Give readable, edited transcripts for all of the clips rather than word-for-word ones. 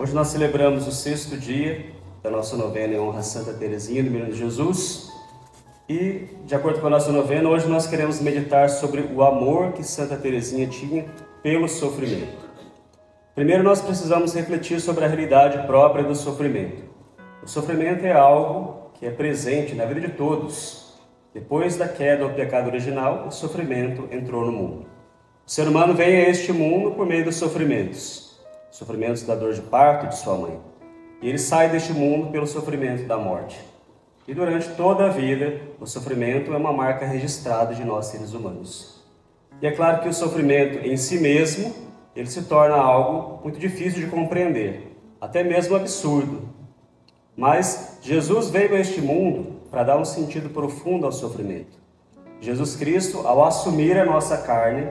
Hoje nós celebramos o 6º dia da nossa novena em honra a Santa Teresinha do Menino Jesus. E, de acordo com a nossa novena, hoje nós queremos meditar sobre o amor que Santa Teresinha tinha pelo sofrimento. Primeiro nós precisamos refletir sobre a realidade própria do sofrimento. O sofrimento é algo que é presente na vida de todos. Depois da queda do pecado original, o sofrimento entrou no mundo. O ser humano vem a este mundo por meio dos sofrimentos da dor de parto de sua mãe. E ele sai deste mundo pelo sofrimento da morte. E durante toda a vida, o sofrimento é uma marca registrada de nós seres humanos. E é claro que o sofrimento em si mesmo, ele se torna algo muito difícil de compreender, até mesmo absurdo. Mas Jesus veio a este mundo para dar um sentido profundo ao sofrimento. Jesus Cristo, ao assumir a nossa carne,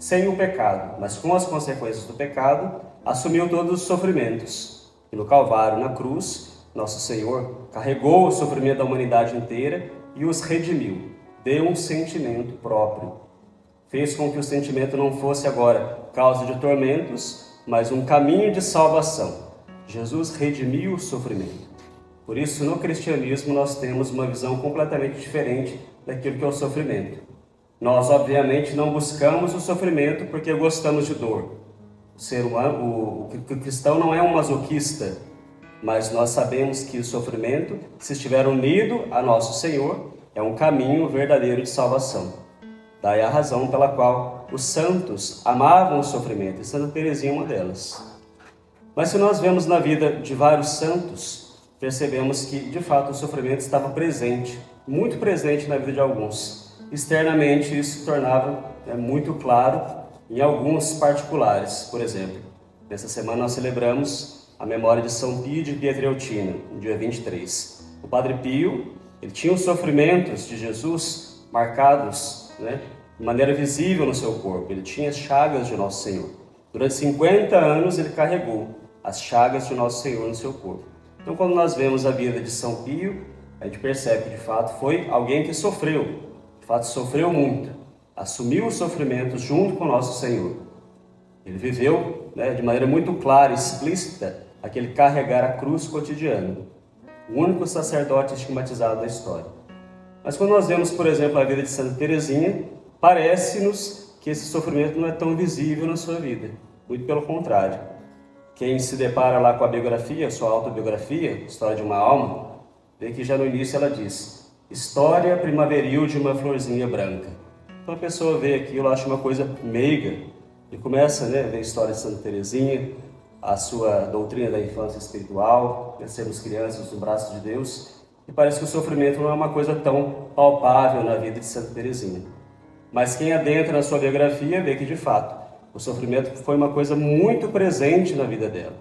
sem o pecado, mas com as consequências do pecado, assumiu todos os sofrimentos. E no Calvário, na cruz, nosso Senhor carregou o sofrimento da humanidade inteira e os redimiu. Deu um sentimento próprio. Fez com que o sentimento não fosse agora causa de tormentos, mas um caminho de salvação. Jesus redimiu o sofrimento. Por isso, no cristianismo, nós temos uma visão completamente diferente daquilo que é o sofrimento. Nós, obviamente, não buscamos o sofrimento porque gostamos de dor. O cristão não é um masoquista, mas nós sabemos que o sofrimento, se estiver unido a nosso Senhor, é um caminho verdadeiro de salvação. Daí a razão pela qual os santos amavam o sofrimento, e Santa Teresinha é uma delas. Mas se nós vemos na vida de vários santos, percebemos que, de fato, o sofrimento estava presente, muito presente na vida de alguns. Externamente, isso se tornava muito claro em alguns particulares. Por exemplo, nessa semana nós celebramos a memória de São Pio de Pietrelcina, no dia 23. O Padre Pio, ele tinha os sofrimentos de Jesus marcados, de maneira visível no seu corpo. Ele tinha as chagas de Nosso Senhor. Durante 50 anos ele carregou as chagas de Nosso Senhor no seu corpo. Então, quando nós vemos a vida de São Pio, a gente percebe que de fato foi alguém que sofreu, de fato sofreu muito. Assumiu os sofrimentos junto com Nosso Senhor. Ele viveu de maneira muito clara e explícita aquele carregar a cruz cotidiano. O único sacerdote estigmatizado da história. Mas quando nós vemos, por exemplo, a vida de Santa Teresinha, parece-nos que esse sofrimento não é tão visível na sua vida. Muito pelo contrário. Quem se depara lá com a biografia, sua autobiografia, História de uma Alma, vê que já no início ela diz: História primaveril de uma florzinha branca. Então a pessoa vê aquilo, acha uma coisa meiga e começa a ver a história de Santa Teresinha, a sua doutrina da infância espiritual, sermos crianças no braço de Deus, e parece que o sofrimento não é uma coisa tão palpável na vida de Santa Teresinha. Mas quem adentra na sua biografia vê que, de fato, o sofrimento foi uma coisa muito presente na vida dela.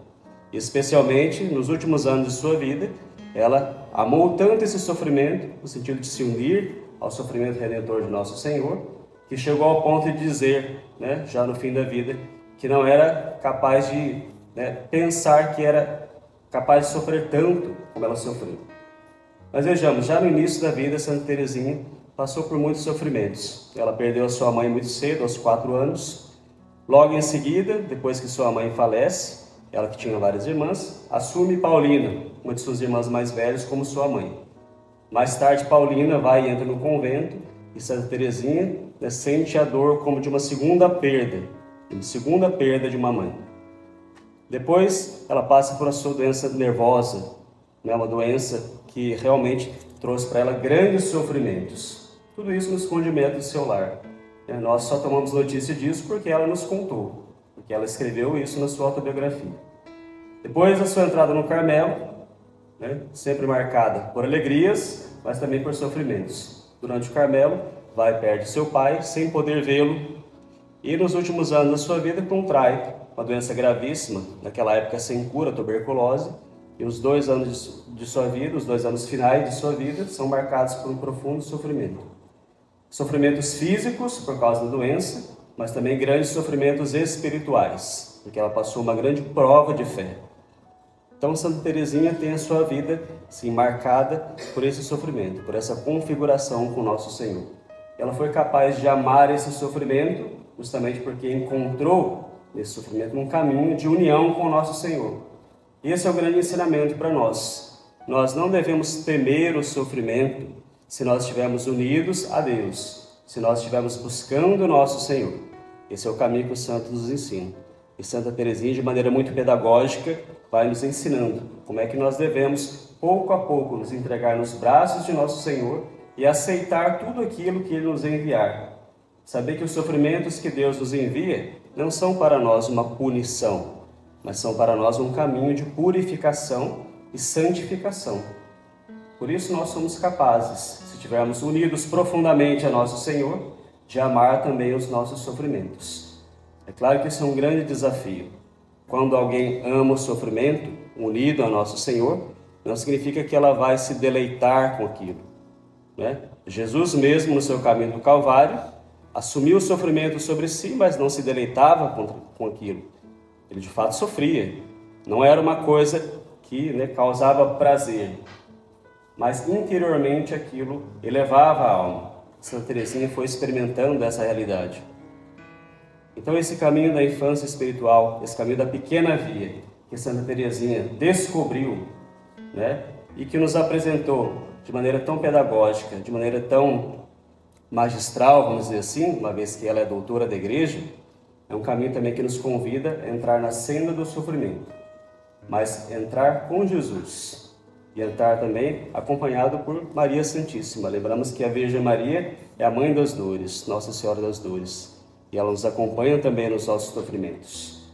E especialmente nos últimos anos de sua vida, ela amou tanto esse sofrimento, no sentido de se unir ao sofrimento redentor de Nosso Senhor, que chegou ao ponto de dizer, já no fim da vida, que não era capaz de pensar que era capaz de sofrer tanto como ela sofreu. Mas vejamos, já no início da vida, Santa Teresinha passou por muitos sofrimentos. Ela perdeu a sua mãe muito cedo, aos 4 anos. Logo em seguida, depois que sua mãe falece, ela que tinha várias irmãs, assume Paulina, uma de suas irmãs mais velhas, como sua mãe. Mais tarde, Paulina vai e entra no convento e Santa Teresinha sente a dor como de uma segunda perda de uma mãe. Depois, ela passa por a sua doença nervosa, uma doença que realmente trouxe para ela grandes sofrimentos. Tudo isso no escondimento do seu lar. Nós só tomamos notícia disso porque ela nos contou, porque ela escreveu isso na sua autobiografia. Depois da sua entrada no Carmelo, sempre marcada por alegrias, mas também por sofrimentos. Durante o Carmelo, vai e perde seu pai, sem poder vê-lo, e nos últimos anos da sua vida contrai uma doença gravíssima, naquela época sem cura, tuberculose, e os 2 anos de sua vida, os 2 anos finais de sua vida, são marcados por um profundo sofrimento. Sofrimentos físicos, por causa da doença, mas também grandes sofrimentos espirituais, porque ela passou uma grande prova de fé. Então, Santa Teresinha tem a sua vida, sim, marcada por esse sofrimento, por essa configuração com Nosso Senhor. Ela foi capaz de amar esse sofrimento, justamente porque encontrou nesse sofrimento um caminho de união com Nosso Senhor. Esse é o grande ensinamento para nós. Nós não devemos temer o sofrimento se nós estivermos unidos a Deus, se nós estivermos buscando o nosso Senhor. Esse é o caminho que o santo nos ensina. E Santa Teresinha, de maneira muito pedagógica, vai nos ensinando como é que nós devemos, pouco a pouco, nos entregar nos braços de nosso Senhor e aceitar tudo aquilo que Ele nos enviar. Saber que os sofrimentos que Deus nos envia não são para nós uma punição, mas são para nós um caminho de purificação e santificação. Por isso nós somos capazes, se estivermos unidos profundamente a nosso Senhor, de amar também os nossos sofrimentos. É claro que isso é um grande desafio. Quando alguém ama o sofrimento, unido a nosso Senhor, não significa que ela vai se deleitar com aquilo, né? Jesus mesmo, no seu caminho do Calvário, assumiu o sofrimento sobre si, mas não se deleitava com aquilo. Ele de fato sofria. Não era uma coisa que, né, causava prazer, mas interiormente aquilo elevava a alma. Santa Teresinha foi experimentando essa realidade. Então esse caminho da infância espiritual, esse caminho da pequena via, que Santa Teresinha descobriu, né, e que nos apresentou de maneira tão pedagógica, de maneira tão magistral, vamos dizer assim, uma vez que ela é doutora da Igreja, é um caminho também que nos convida a entrar na senda do sofrimento, mas entrar com Jesus e entrar também acompanhado por Maria Santíssima. Lembramos que a Virgem Maria é a Mãe das Dores, Nossa Senhora das Dores, e ela nos acompanha também nos nossos sofrimentos.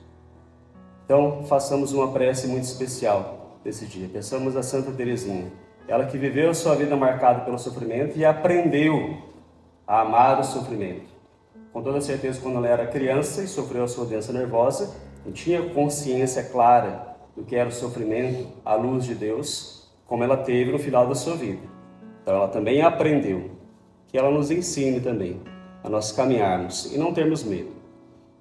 Então, façamos uma prece muito especial nesse dia. Peçamos a Santa Teresinha, ela que viveu a sua vida marcada pelo sofrimento e aprendeu a amar o sofrimento. Com toda certeza, quando ela era criança e sofreu a sua doença nervosa, não tinha consciência clara do que era o sofrimento à luz de Deus, como ela teve no final da sua vida. Então ela também aprendeu, que ela nos ensine também a nós caminharmos e não termos medo.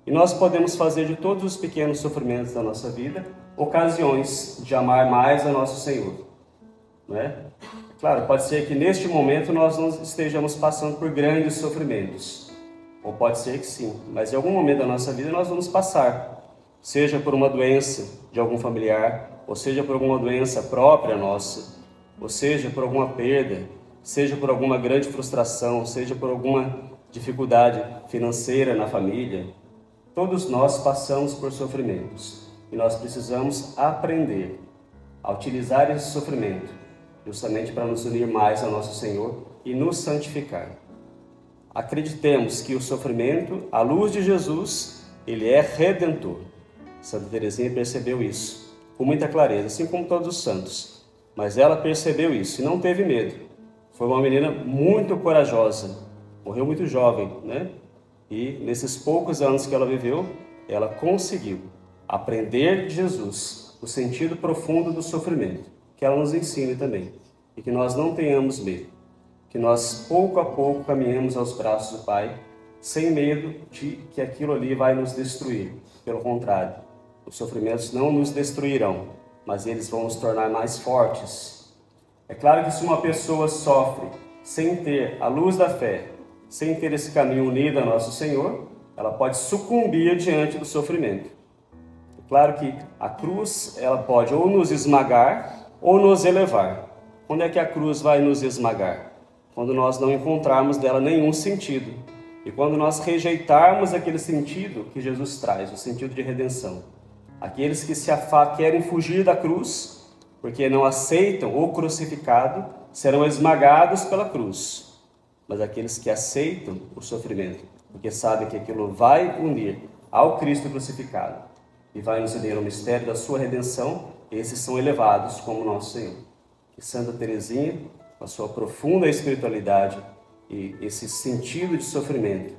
E nós podemos fazer de todos os pequenos sofrimentos da nossa vida ocasiões de amar mais a nosso Senhor, não é? Claro, pode ser que neste momento nós não estejamos passando por grandes sofrimentos, ou pode ser que sim, mas em algum momento da nossa vida nós vamos passar, seja por uma doença de algum familiar, ou seja por alguma doença própria nossa, ou seja por alguma perda, seja por alguma grande frustração, seja por alguma dificuldade financeira na família. Todos nós passamos por sofrimentos e nós precisamos aprender a utilizar esse sofrimento justamente para nos unir mais ao nosso Senhor e nos santificar. Acreditemos que o sofrimento, à luz de Jesus, ele é redentor. Santa Teresinha percebeu isso com muita clareza, assim como todos os santos. Mas ela percebeu isso e não teve medo. Foi uma menina muito corajosa, morreu muito jovem, né? E nesses poucos anos que ela viveu, ela conseguiu aprender de Jesus o sentido profundo do sofrimento, que ela nos ensine também, e que nós não tenhamos medo, que nós pouco a pouco caminhemos aos braços do Pai, sem medo de que aquilo ali vai nos destruir. Pelo contrário, os sofrimentos não nos destruirão, mas eles vão nos tornar mais fortes. É claro que se uma pessoa sofre sem ter a luz da fé, sem ter esse caminho unido a nosso Senhor, ela pode sucumbir diante do sofrimento. É claro que a cruz, ela pode ou nos esmagar ou nos elevar. Quando é que a cruz vai nos esmagar? Quando nós não encontrarmos dela nenhum sentido. E quando nós rejeitarmos aquele sentido que Jesus traz, o sentido de redenção. Aqueles que querem fugir da cruz, porque não aceitam o crucificado, serão esmagados pela cruz. Mas aqueles que aceitam o sofrimento, porque sabem que aquilo vai unir ao Cristo crucificado e vai nos unir ao mistério da sua redenção, esses são elevados como nosso Senhor. Que Santa Teresinha, com a sua profunda espiritualidade e esse sentido de sofrimento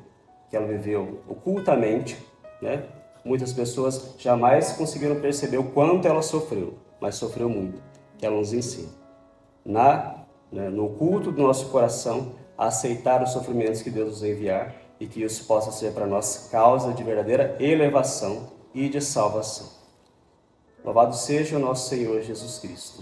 que ela viveu ocultamente, né? Muitas pessoas jamais conseguiram perceber o quanto ela sofreu, mas sofreu muito. Que ela nos ensine, no oculto do nosso coração, a aceitar os sofrimentos que Deus nos enviar e que isso possa ser para nós causa de verdadeira elevação e de salvação. Louvado seja o nosso Senhor Jesus Cristo.